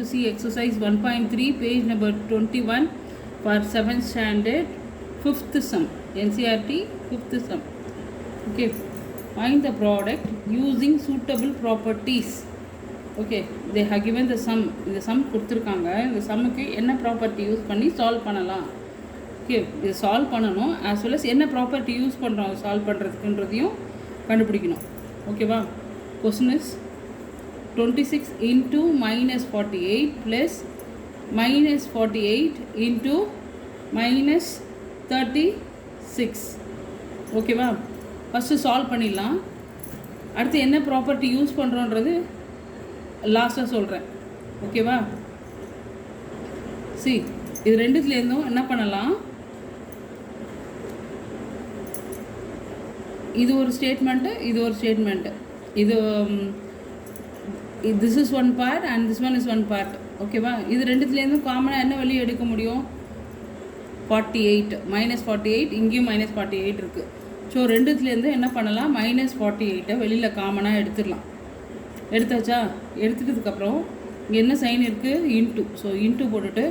see exercise 1.3 page number 21 for 7th standard 5th sum, NCERT 5th sum. Okay, find the product using suitable properties. Okay, they have given the sum. இந்த sum கொடுத்துருக்காங்க. இந்த சம்முக்கு என்ன property use பண்ணி solve பண்ணலாம். Okay, இது solve பண்ணணும். As well as என்ன property use பண்ணுறோம் சால்வ் பண்ணுறதுக்குன்றதையும் கண்டுபிடிக்கணும். ஓகேவா? Question is 26 into minus 48 plus minus 48 into minus 36. ஓகேவா? ஃபஸ்ட்டு சால்வ் பண்ணிடலாம். அடுத்து என்ன ப்ராப்பர்ட்டி யூஸ் பண்ணுறோன்றது லாஸ்ட்டாக சொல்கிறேன். ஓகேவா? சி, இது ரெண்டுத்துலேருந்தும் என்ன பண்ணலாம், இது ஒரு ஸ்டேட்மெண்ட்டு, இது ஒரு ஸ்டேட்மெண்ட்டு. இது this is one part and this one is one part. ஓகேவா? இது ரெண்டுத்துலேருந்தும் காமனாக என்ன வெளியே எடுக்க முடியும்? 48 மைனஸ் 48, இங்கேயும் மைனஸ் 48 இருக்குது. ஸோ ரெண்டுத்துலேருந்து என்ன பண்ணலாம், மைனஸ் 48 வெளியில் காமனாக எடுத்துடலாம். எடுத்தாச்சா? எடுத்துட்டதுக்கப்புறம் இங்கே என்ன சைன் இருக்குது? இன்ட்டு. ஸோ இன்ட்டு போட்டுட்டு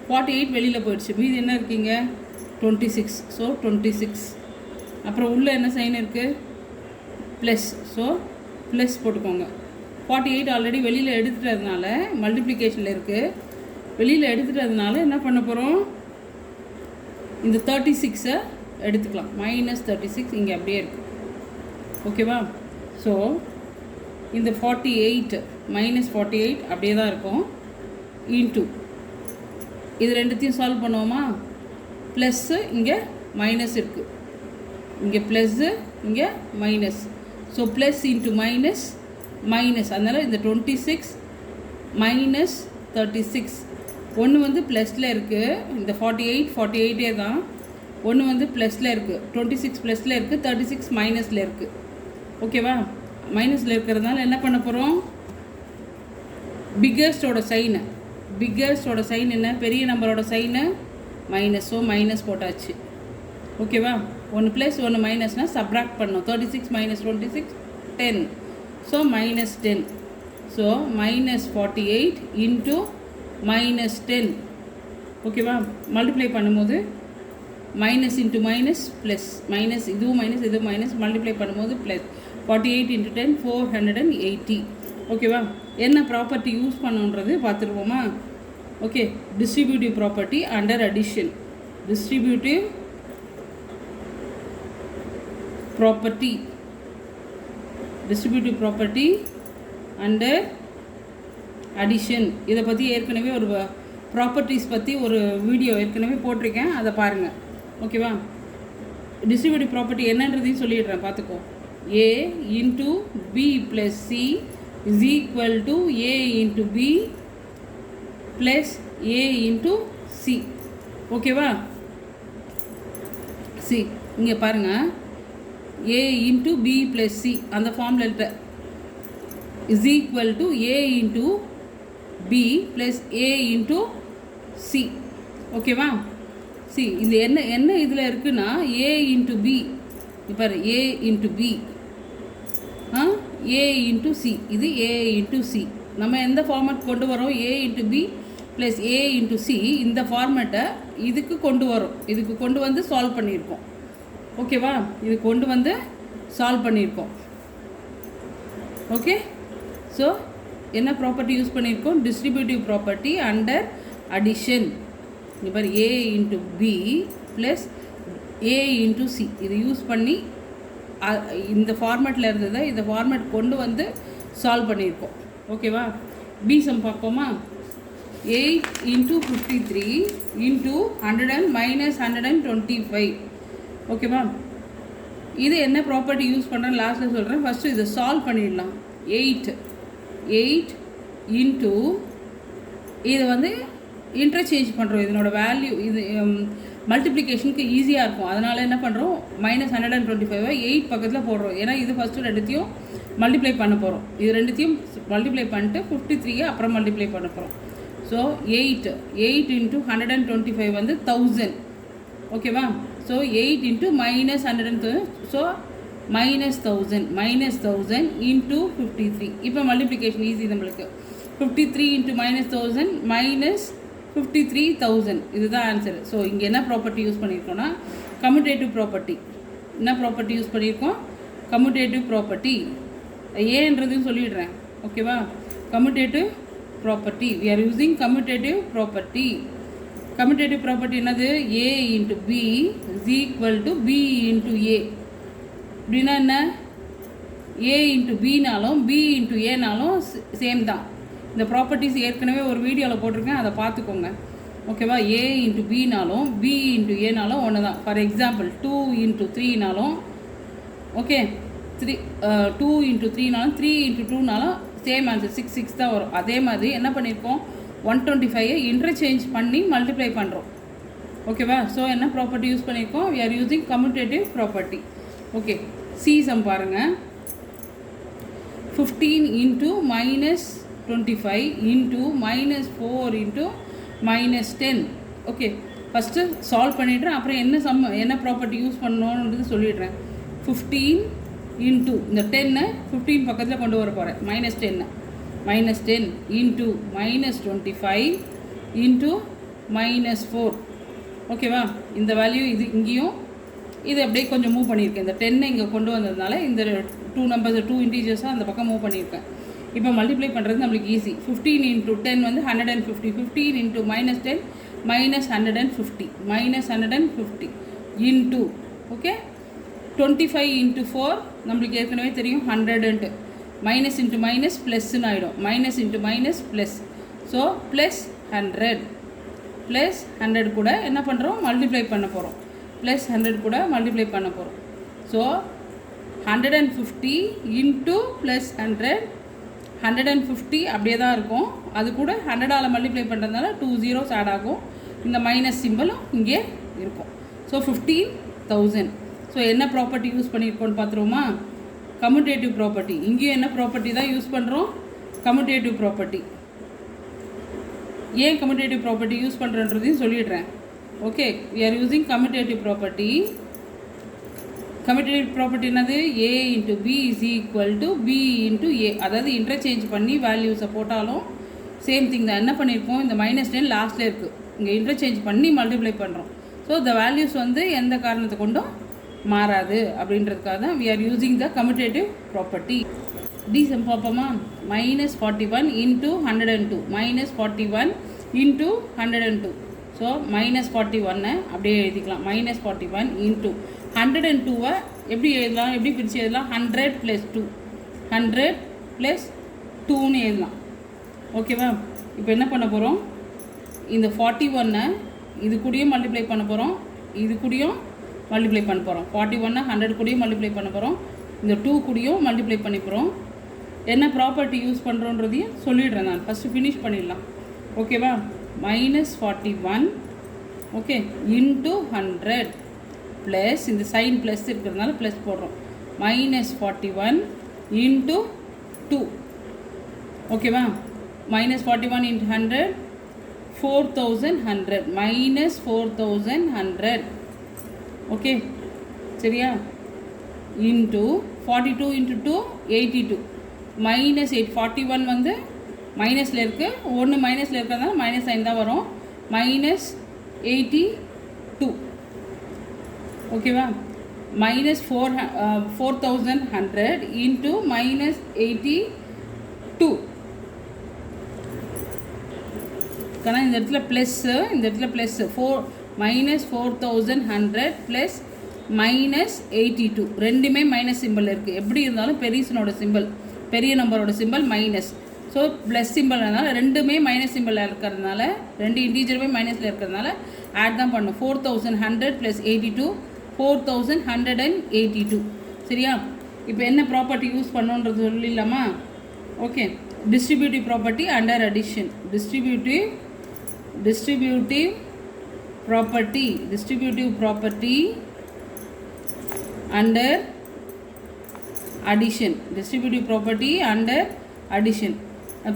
48 வெளியில் போயிடுச்சு. மீது என்ன இருக்கீங்க? 26. ஸோ 26. அப்புறம் உள்ளே என்ன சைன் இருக்குது? ப்ளஸ். ஸோ ப்ளஸ் போட்டுக்கோங்க. 48 ஆல்ரெடி வெளியில் எடுத்துட்டதுனால மல்டிப்ளிகேஷனில் இருக்குது. வெளியில் எடுத்துட்டதுனால என்ன பண்ண போகிறோம், இந்த 36 எடுத்துக்கலாம். மைனஸ் 36 இங்கே அப்படியே இருக்குது. ஓகேவா? ஸோ இந்த 48 மைனஸ் 48 அப்படியே தான் இருக்கும். இன்ட்டு இது ரெண்டுத்தையும் சால்வ் பண்ணுவோமா? ப்ளஸ்ஸு இங்கே மைனஸ் இருக்குது, இங்கே ப்ளஸ்ஸு இங்கே minus. So plus into minus minus. அதனால் இந்த 26 மைனஸ் 36 ஒன்று வந்து ப்ளஸில் இருக்குது. இந்த 48 தான். ஒன்று வந்து ப்ளஸில் இருக்குது, 26 ப்ளஸில் இருக்குது, 36 மைனஸில் இருக்குது. ஓகேவா? மைனஸில் இருக்கிறதுனால என்ன பண்ண போகிறோம், பிக்கஸ்டோட சைனு, பிக்கஸ்டோட சைன் என்ன, பெரிய நம்பரோட சைனு மைனஸ். ஸோ மைனஸ் போட்டாச்சு. ஓகேவா? ஒன்று ப்ளஸ் ஒன்று மைனஸ்னால் சப்ராக்ட் பண்ணோம். 36 minus 26 10. So minus 10. So minus 48 into minus 10. ஓகேவா? மல்டிப்ளை பண்ணும்போது minus into minus plus, minus இதுவும் மைனஸ் இதுவும் மைனஸ், மல்டிப்ளை பண்ணும்போது ப்ளஸ். 48 இன்ட்டு 10 480. ஓகேவா? என்ன ப்ராப்பர்ட்டி யூஸ் பண்ணுன்றது பார்த்துருவோமா? Okay, distributive property under addition. Distributive property, distributive property under addition. இதை பற்றி ஏற்கனவே ஒரு ப்ராப்பர்ட்டிஸ் பற்றி ஒரு வீடியோ ஏற்கனவே போட்டிருக்கேன், அதை பாருங்கள். ஓகேவா? டிஸ்ட்ரிபியூட்டிவ் ப்ராப்பர்ட்டி என்னன்றதையும் சொல்லிடுறேன், பார்த்துக்கோ. A into B plus C is equal to A into B plus A into C. ஓகேவா? சி, இங்கே பாருங்கள், A into B plus C அந்த formula is equal to A into B plus A into C. ஓகேவா? C, இந்த என்ன இதில் இருக்குன்னா A into B, இப்போ A into B A into C, இது A into C. நம்ம எந்த ஃபார்மேட் கொண்டு வரோம், A into B plus A into C, இந்த ஃபார்மேட்டை இதுக்கு கொண்டு வரோம். இதுக்கு கொண்டு வந்து சால்வ் பண்ணியிருக்கோம். ஓகேவா? இது கொண்டு வந்து சால்வ் பண்ணியிருக்கோம். ஓகே, ஸோ என்ன ப்ராப்பர்ட்டி யூஸ் பண்ணியிருக்கோம், டிஸ்ட்ரிபியூட்டிவ் ப்ராப்பர்ட்டி அண்டர் அடிஷன். இப்போ A into B plus A into C இது யூஸ் பண்ணி இந்த ஃபார்மேட்டில் இருந்ததை இந்த ஃபார்மேட் கொண்டு வந்து சால்வ் பண்ணியிருக்கோம். ஓகேவா? பி சம் பார்ப்போமா? 8 into 53 into 100 minus 125. ஓகேவா? இது என்ன ப்ராப்பர்ட்டி யூஸ் பண்ணுறேன்னு லாஸ்ட்டில் சொல்கிறேன். ஃபஸ்ட்டு இதை சால்வ் பண்ணிடலாம். 8 இன்ட்டு இதை வந்து இன்டர்சேஞ்ச் பண்ணுறோம். இதனோட வேல்யூ இது மல்டிப்ளிகேஷனுக்கு ஈஸியாக இருக்கும். அதனால் என்ன பண்ணுறோம், மைனஸ் 125 8 பக்கத்தில் போடுறோம். ஏன்னா இது ஃபஸ்ட்டு ரெண்டுத்தையும் மல்டிப்ளை பண்ண போகிறோம். இது ரெண்டுத்தையும் மல்டிப்ளை பண்ணிட்டு 53 அப்புறம் மல்டிப்ளை பண்ண போகிறோம். ஸோ 8 இன்ட்டு 125 வந்து 1000. ஓகேவா? So 8 into minus 100. So -1000 into 53. இப்போ மல்டிப்ளிகேஷன் ஈஸி நம்மளுக்கு. 53 into minus 1000 minus 53,000. இதுதான் ஆன்சர். ஸோ இங்கே என்ன ப்ராப்பர்ட்டி யூஸ் பண்ணியிருக்கோன்னா கம்யூட்டேட்டிவ் ப்ராப்பர்ட்டி. என்ன ப்ராப்பர்ட்டி யூஸ் பண்ணியிருக்கோம்? Commutative property. ஏன்றதையும் சொல்லிடுறேன், ஓகேவா? Commutative property, we are using commutative property. Commutative property என்னது? a into b is equal to b into a. அப்படின்னா என்ன? a into bனாலும் b into aனாலும் சேம் தான். இந்த ப்ராப்பர்ட்டிஸ் ஏற்கனவே ஒரு வீடியோவில் போட்டிருக்கேன், அதை பார்த்துக்கோங்க, ஓகேவா? a into bனாலும் b into aனாலும் ஒன்று தான். ஃபார் எக்ஸாம்பிள் 2 into 3நாலும் ஓகே 2 into 3நாலும் 3 into 2நாலும் சேம் ஆன்சர் 6 தான் வரும். அதே மாதிரி என்ன பண்ணியிருக்கோம்? 125 இன்டர்சேஞ்ச் பண்ணி மல்டிப்ளை பண்ணுறோம், ஓகேவா? ஸோ என்ன ப்ராப்பர்ட்டி யூஸ் பண்ணியிருக்கோம்? we are using commutative property. Okay, C sum பாருங்கள். 15 into minus 25 into minus 4 into minus 10. Okay, first solve பண்ணிடுறேன், அப்புறம் என்ன ப்ராப்பர்ட்டி யூஸ் பண்ணணுன்றது சொல்லிடுறேன். 15 into இந்த 10 15 பக்கத்தில் கொண்டு வர போகிறேன். minus 10 into minus 25 into minus 4. ஓகேவா? இந்த வேல்யூ இது இங்கேயும் இது அப்படியே கொஞ்சம் மூவ் பண்ணியிருக்கேன். இந்த 10 இங்கே கொண்டு வந்ததுனால இந்த 2 நம்பர்ஸ் 2 இன்டீஜர்ஸாக அந்த பக்கம் மூவ் பண்ணியிருக்கேன். இப்போ மல்டிப்ளை பண்ணுறது நம்மளுக்கு ஈஸி. 15 into 10 வந்து 150. 15 into minus 10 minus 150 minus 150 into okay 25 into 4 நம்மளுக்கு ஏற்கனவே தெரியும் 100. மைனஸ் இன்ட்டு மைனஸ் ப்ளஸ்ன்னு ஆகிடும். Minus into minus plus. So plus 100 கூட என்ன பண்ணுறோம்? மல்டிப்ளை பண்ண போகிறோம். ப்ளஸ் 100 கூட மல்டிப்ளை பண்ண போகிறோம். ஸோ 150 இன்ட்டு ப்ளஸ் 150 அப்படியே தான் இருக்கும். அது கூட 100ஆல் மல்டிப்ளை பண்ணுறதுனால 2 zeros ஆட் ஆகும். இந்த மைனஸ் சிம்பிளும் இங்கே இருக்கும். ஸோ 15,000. ஸோ என்ன ப்ராப்பர்ட்டி யூஸ் பண்ணியிருக்கோன்னு பார்த்துருவோமா? Commutative property. இங்கேயும் என்ன ப்ராப்பர்ட்டி தான் யூஸ் பண்ணுறோம்? Commutative property. ஏன் கம்யூட்டேட்டிவ் ப்ராப்பர்ட்டி யூஸ் பண்ணுறன்றதையும் சொல்லிடுறேன். Okay, we are using commutative property. Commutative property என்னது? a into b is equal to b into a. அதாவது இன்டர்சேஞ்ச் பண்ணி வேல்யூஸை போட்டாலும் சேம் திங் தான். என்ன பண்ணியிருக்கோம்? இந்த minus 10 லாஸ்ட்டில் இருக்குது, இங்கே இன்டர்சேஞ்ச் பண்ணி மல்டிப்ளை பண்ணுறோம். ஸோ இந்த வேல்யூஸ் வந்து எந்த காரணத்தை கொண்டும் மாறாது அப்படின்றதுக்காக தான் we are using the commutative property. D sum பார்ப்போமா? minus 41 into 102 minus 41 into 102. So minus 41 அப்படியே எழுதிக்கலாம். minus 41 into 102 எப்படி எழுதலாம்? எப்படி பிரித்து எழுதலாம்? 100 plus 2 100 plus 2ன்னு எழுதலாம், ஓகேவா? இப்போ என்ன பண்ண போகிறோம்? இந்த 41 இது கூடயும் மல்டிப்ளை பண்ண போகிறோம், இது கூடயும் மல்டிப்ளை பண்ண போகிறோம். 41 100 கூடயும் மல்டிப்ளை பண்ண போகிறோம், இந்த 2 கூடயும் மல்டிப்ளை பண்ணி போகிறோம். என்ன ப்ராப்பர்ட்டி யூஸ் பண்ணுறோன்றதையும் சொல்லிடுறேன் நான். ஃபஸ்ட்டு ஃபினிஷ் பண்ணிடலாம், ஓகேவா? minus 41 ஓகே இன்ட்டு 100 ப்ளஸ் இந்த சைன் ப்ளஸ் இருக்கிறதுனால ப்ளஸ் போடுறோம். minus 41 இன்ட்டு 2 ஓகேவா? minus 41 into 100 4100 minus 4100 ஓகே சரியா? இன்ட்டு 42 into 2 82 minus 41 வந்து மைனஸில் இருக்குது, ஒன்று மைனஸில் இருக்கிறதுனால மைனஸ் சைன் தான் வரும். minus 82 ஓகேவா? minus 4100 into minus 82 ஆனால் இந்த இடத்துல ப்ளஸ்ஸு, இந்த இடத்துல ப்ளஸ்ஸு minus 4100 ப்ளஸ் minus 82 ரெண்டுமே மைனஸ் சிம்பிள் இருக்குது. எப்படி இருந்தாலும் பெரியசனோட சிம்பிள், பெரிய நம்பரோட simple minus. So plus symbol இருந்தாலும் ரெண்டுமே மைனஸ் சிம்பிளில் இருக்கிறதுனால, ரெண்டு இன்டீஜருமே மைனஸில் இருக்கிறதுனால ஆட் தான் பண்ணும். 4100 ப்ளஸ் 82 4182 சரியா? இப்போ என்ன ப்ராப்பர்ட்டி யூஸ் பண்ணோன்றது சொல்லிடலாமா? Okay, distributive property under addition. Distributive property under addition. Distributive property under addition.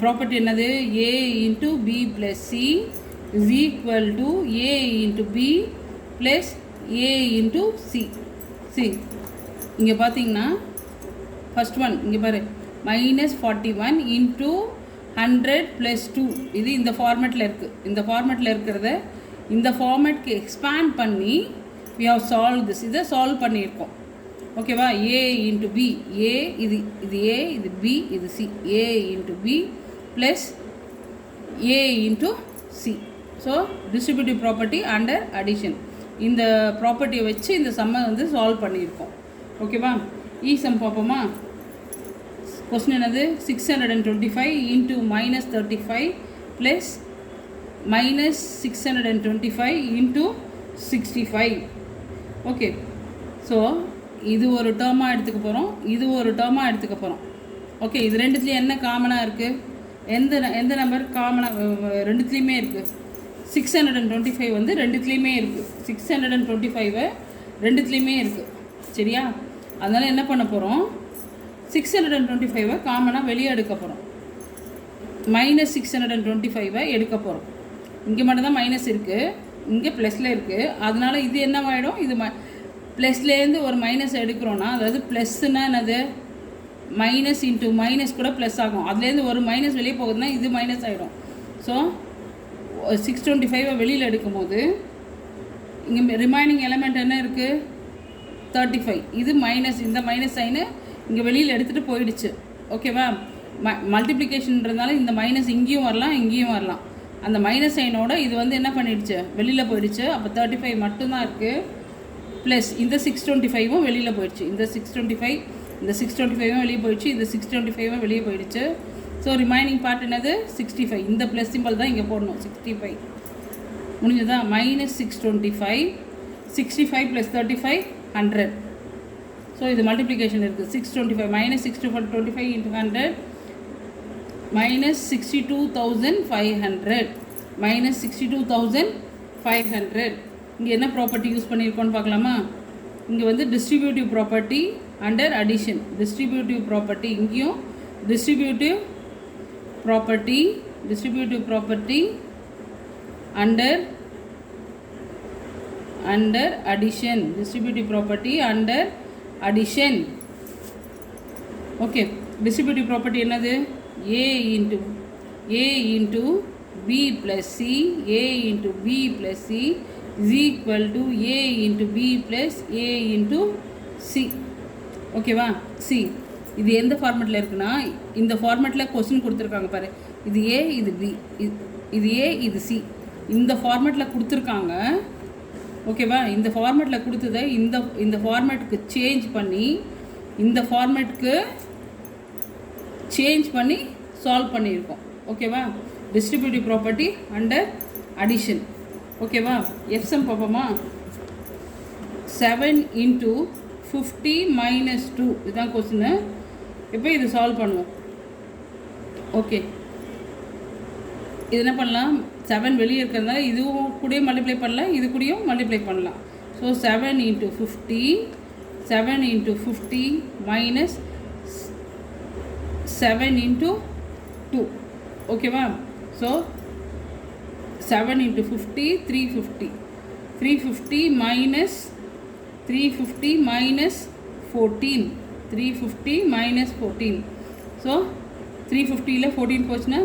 Property என்னது? a into b plus c is equal to a into b plus a into c. இங்கே பார்த்தீங்கன்னா first one இங்கே பாரு, minus 41 into 100 + 2 இது இந்த ஃபார்மேட்டில் இருக்குது. இந்த ஃபார்மேட்டில் இருக்கிறத இந்த ஃபார்மேட்க்கு எக்ஸ்பேண்ட் பண்ணி we have solved this. இதை சால்வ் பண்ணியிருக்கோம். ஓகேவா? a into b, a இது a, இது b, இது c, a into b plus a into c. So distributive property under addition. இந்த ப்ராப்பர்ட்டியை வச்சு இந்த சம்மை வந்து சால்வ் பண்ணியிருக்கோம். ஓகேவா? சம் பார்ப்போமா? கொஸ்டின் என்னது? 625 into -35 plus -625 into 65. Okay, so இது ஒரு டேர்மாக எடுத்துக்க போகிறோம், இது ஒரு டேர்மாக எடுத்துக்க போகிறோம். ஓகே, இது ரெண்டுத்துலேயும் என்ன காமனாக இருக்குது? எந்த நம்பர் காமனாக ரெண்டுத்துலேயுமே இருக்குது? 625 வந்து ரெண்டுத்துலேயுமே இருக்குது. 625 ரெண்டுத்துலேயுமே இருக்குது. சரியா? அதனால் என்ன பண்ண போகிறோம்? 625 காமனாக வெளியே எடுக்க போகிறோம். -625 எடுக்க போகிறோம். இங்கே மட்டும்தான் மைனஸ் இருக்குது, இங்கே ப்ளஸில் இருக்குது. அதனால் இது என்னவாயிடும்? இது ப்ளஸ்லேருந்து ஒரு மைனஸ் எடுக்கிறோன்னா, அதாவது ப்ளஸ்னால் என்னது? மைனஸ் இன்ட்டு மைனஸ் கூட ப்ளஸ் ஆகும். அதுலேருந்து ஒரு மைனஸ் வெளியே போகுதுன்னா இது மைனஸ் ஆகிடும். ஸோ 625 வெளியில் எடுக்கும் போது இங்கே ரிமைனிங் எலமெண்ட் என்ன இருக்குது? 35. இது மைனஸ், இந்த மைனஸ் சைனு இங்கே வெளியில் எடுத்துகிட்டு போயிடுச்சு. ஓகேவா? மல்டிப்ளிகேஷன்றதுனால இந்த மைனஸ் இங்கேயும் வரலாம், இங்கேயும் வரலாம். அந்த மைனஸ் சைனோட இது வந்து என்ன பண்ணிடுச்சு? வெளியில் போயிடுச்சு. அப்போ 35 மட்டும்தான் இருக்குது. ப்ளஸ் இந்த 625 வெளியில் போயிடுச்சு. இந்த 625 வெளியே போயிடுச்சு. இந்த 625 வெளியே போயிடுச்சு. ஸோ ரிமைனிங் பார்ட் என்னது? 65. இந்த ப்ளஸ் சிம்பிள் தான் இங்கே போடணும். 65 முடிஞ்சதா? -625, 65 + 35 100. ஸோ இது மல்டிப்ளிகேஷன் இருக்குது. 625 -625 × 100 -62,500 -62,500. இங்கே என்ன ப்ராப்பர்ட்டி யூஸ் பண்ணியிருக்கோன்னு பார்க்கலாமா? இங்கே வந்து distributive property under addition. Distributive property இங்கேயும் distributive property under addition. Distributive property under addition. Okay, distributive property என்னது? a into b plus c, a into b plus c is equal to a into b plus a into c. ஓகேவா? C இது எந்த ஃபார்மேட்டில் இருக்குன்னா, இந்த ஃபார்மேட்டில் question கொடுத்துருக்காங்க பாரு. இது a, இது b, இது a, இது c. இந்த ஃபார்மேட்டில் கொடுத்துருக்காங்க. ஓகேவா? இந்த ஃபார்மேட்டில் கொடுத்ததை இந்த ஃபார்மேட்டுக்கு சேஞ்ச் பண்ணி சால்வ் பண்ணியிருக்கோம். ஓகேவா? Distributive property under addition. ஓகேவா? எஃப்சம் பார்ப்போமா? 7 × 50 - 2 இதுதான் கொஸ்டின். இப்போ இது சால்வ் பண்ணுவோம். ஓகே, இது என்ன பண்ணலாம்? 7 வெளியே இருக்கிறதுனால இதுவும் கூட மல்டிப்ளை பண்ணலாம், இது கூடயும் மல்டிப்ளை பண்ணலாம். So 7 × 50 7 × 50 minus 7 × 2. ஓகேவா? ஸோ 7 × 50 350. 350 minus 14. 350 minus 14. ஸோ 350ல் 14 போச்சுன்னா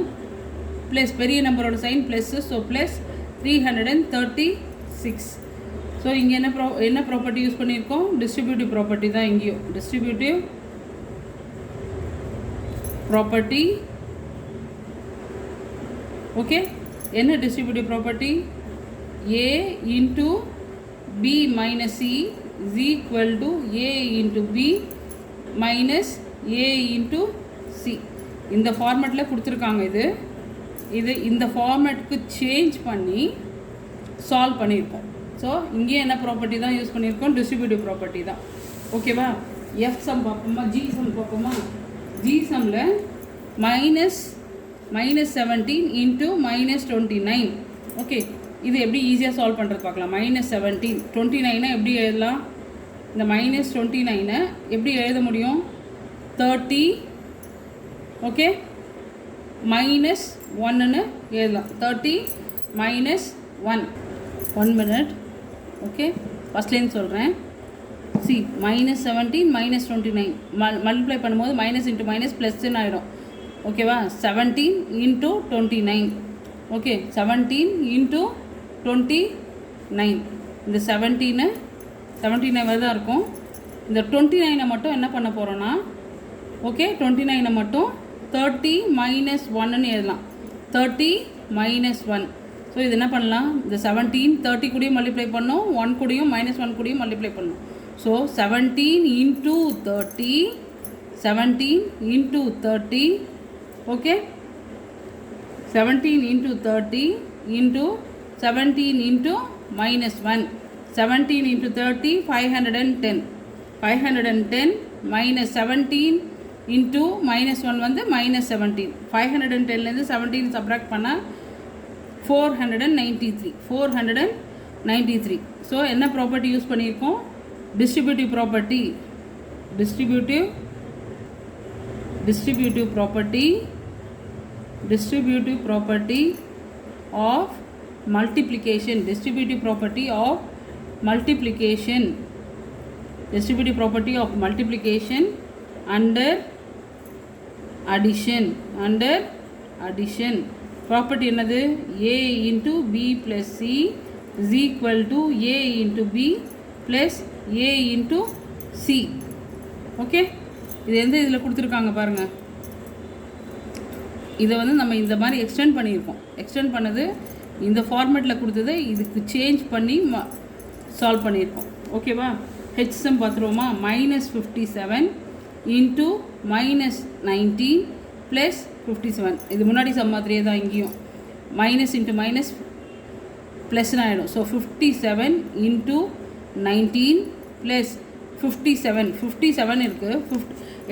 ப்ளஸ், பெரிய நம்பரோட sign plus. So plus 336. So இங்கே என்ன ப்ராப்பர்ட்டி யூஸ் பண்ணியிருக்கோம்? டிஸ்ட்ரிபியூட்டிவ் ப்ராப்பர்ட்டி தான். இங்கேயும் டிஸ்ட்ரிபியூட்டிவ் ப்ராப்பர்ட்டி. ஓகே, என்ன distributive property? a into b minus c is equal to a into b minus a into c. இந்த ஃபார்மேட்டில் கொடுத்துருக்காங்க. இது இந்த ஃபார்மேட்டுக்கு சேஞ்ச் பண்ணி சால்வ் பண்ணியிருக்கோம். ஸோ இங்கே என்ன ப்ராப்பர்ட்டி தான் யூஸ் பண்ணியிருக்கோம்? டிஸ்ட்ரிபியூட்டிவ் ப்ராப்பர்ட்டி தான். ஓகேவா? எஃப் சம் பார்ப்போமா? ஜி சம் பார்ப்போமா? ஜி சம்மில் -17 × -29. ஓகே, இது எப்படி ஈஸியாக சால்வ் பண்ணுறது பார்க்கலாம். -17 29 எப்படி எழுதலாம்? இந்த -29 எப்படி எழுத முடியும்? 30. ஓகே, -1ன்னு எழுதலாம். 30 - 1. 1 minute. ஓகே, ஃபஸ்ட்லேருந்து சொல்கிறேன். சி -17 - 29 மல்டிப்ளை பண்ணும்போது மைனஸ் இன்ட்டு மைனஸ் ப்ளஸ்ன்னு ஆகிடும். ஓகேவா 17 இன்ட்டு 29 ஓகே 17 இன்ட்டு 29 இந்த 17 தான் இருக்கும். இந்த 29 மட்டும் என்ன பண்ண போகிறோன்னா ஓகே 29 மட்டும் 30 மைனஸ் 1ன்னு எழுதலாம். 30 மைனஸ் 1. ஸோ இது என்ன பண்ணலாம், இந்த 17 30 கூடயும் மல்டிப்ளை பண்ணோம், 1 கூடயும் -1 கூடயும் மல்டிப்ளை பண்ணோம். So 17 into 30 17 into 30 okay 17 into 30 into 17 into -1 17 into 30 510 510 minus 17 into -1 வந்து -17 510லேருந்து 17 சப்ராக்ட் பண்ணால் 493 ஸோ என்ன ப்ராப்பர்ட்டி யூஸ் பண்ணியிருக்கோம், distributive property distributive property of multiplication distributive property of multiplication under addition property என்னது, a into b plus c is equal to a into b plus a into c. Okay இது எந்த இதில் கொடுத்துருக்காங்க பாருங்கள். இதை வந்து நம்ம இந்த மாதிரி எக்ஸ்டெண்ட் பண்ணியிருக்கோம். எக்ஸ்டெண்ட் பண்ணது இந்த ஃபார்மேட்டில் கொடுத்ததை இதுக்கு சேஞ்ச் பண்ணி சால்வ் பண்ணியிருக்கோம். ஓகேவா ஹெச்எம் பார்த்துருவோமா, -57 இன்ட்டு -19 ப்ளஸ் 57. இது முன்னாடி சம் மாதிரியே தான் இங்கேயும் மைனஸ் இன்ட்டு மைனஸ் ப்ளஸ்னு ஆகிடும். ஸோ 57 இன்ட்டு 19 ப்ளஸ் 57 இருக்குது.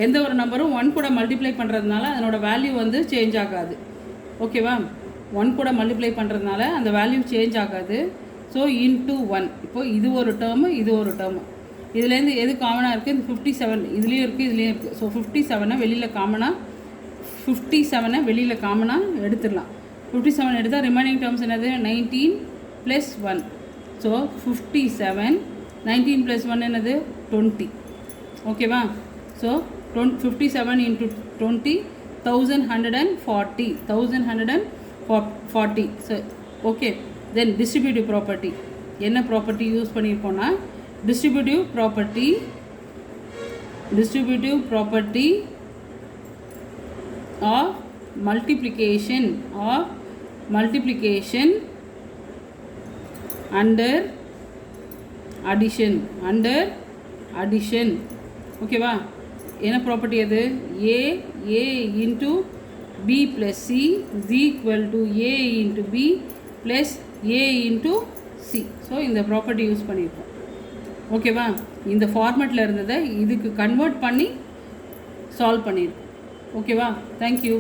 எந்த ஒரு நம்பரும் 1 கூட மல்டிப்ளை பண்ணுறதுனால அதனோட வேல்யூ வந்து சேஞ்ச் ஆகாது. ஓகேவா 1 கூட மல்டிப்ளை பண்ணுறதுனால அந்த வேல்யூ சேஞ்ச் ஆகாது. So into 1. இப்போது இது ஒரு டேர்மு இது ஒரு டேர்மு. இதுலேருந்து எது காமனாக இருக்குது, இந்த 57 இதுலேயும் இருக்குது இதுலேயும் இருக்குது. ஸோ 57 வெளியில் காமனாக எடுத்துடலாம். 57 எடுத்தால் ரிமைனிங் டேர்ம்ஸ் என்னது, 19 + 1. ஸோ 57 19 + 1 என்னது 20. ஓகேவா so 57 into 20 1140. So okay then distributive property என்ன ப்ராப்பர்ட்டி யூஸ் பண்ணியிருக்கோன்னா, distributive property of multiplication under addition ஓகேவா என்ன ப்ராப்பர்ட்டி அது, a into b + c is equal to a into b + a into c. So இந்த property use பண்ணியிருக்கோம். ஓகேவா இந்த ஃபார்மேட்டில் இருந்ததை இதுக்கு கன்வெர்ட் பண்ணி சால்வ் பண்ணியிருக்கோம். ஓகேவா தேங்க்யூ.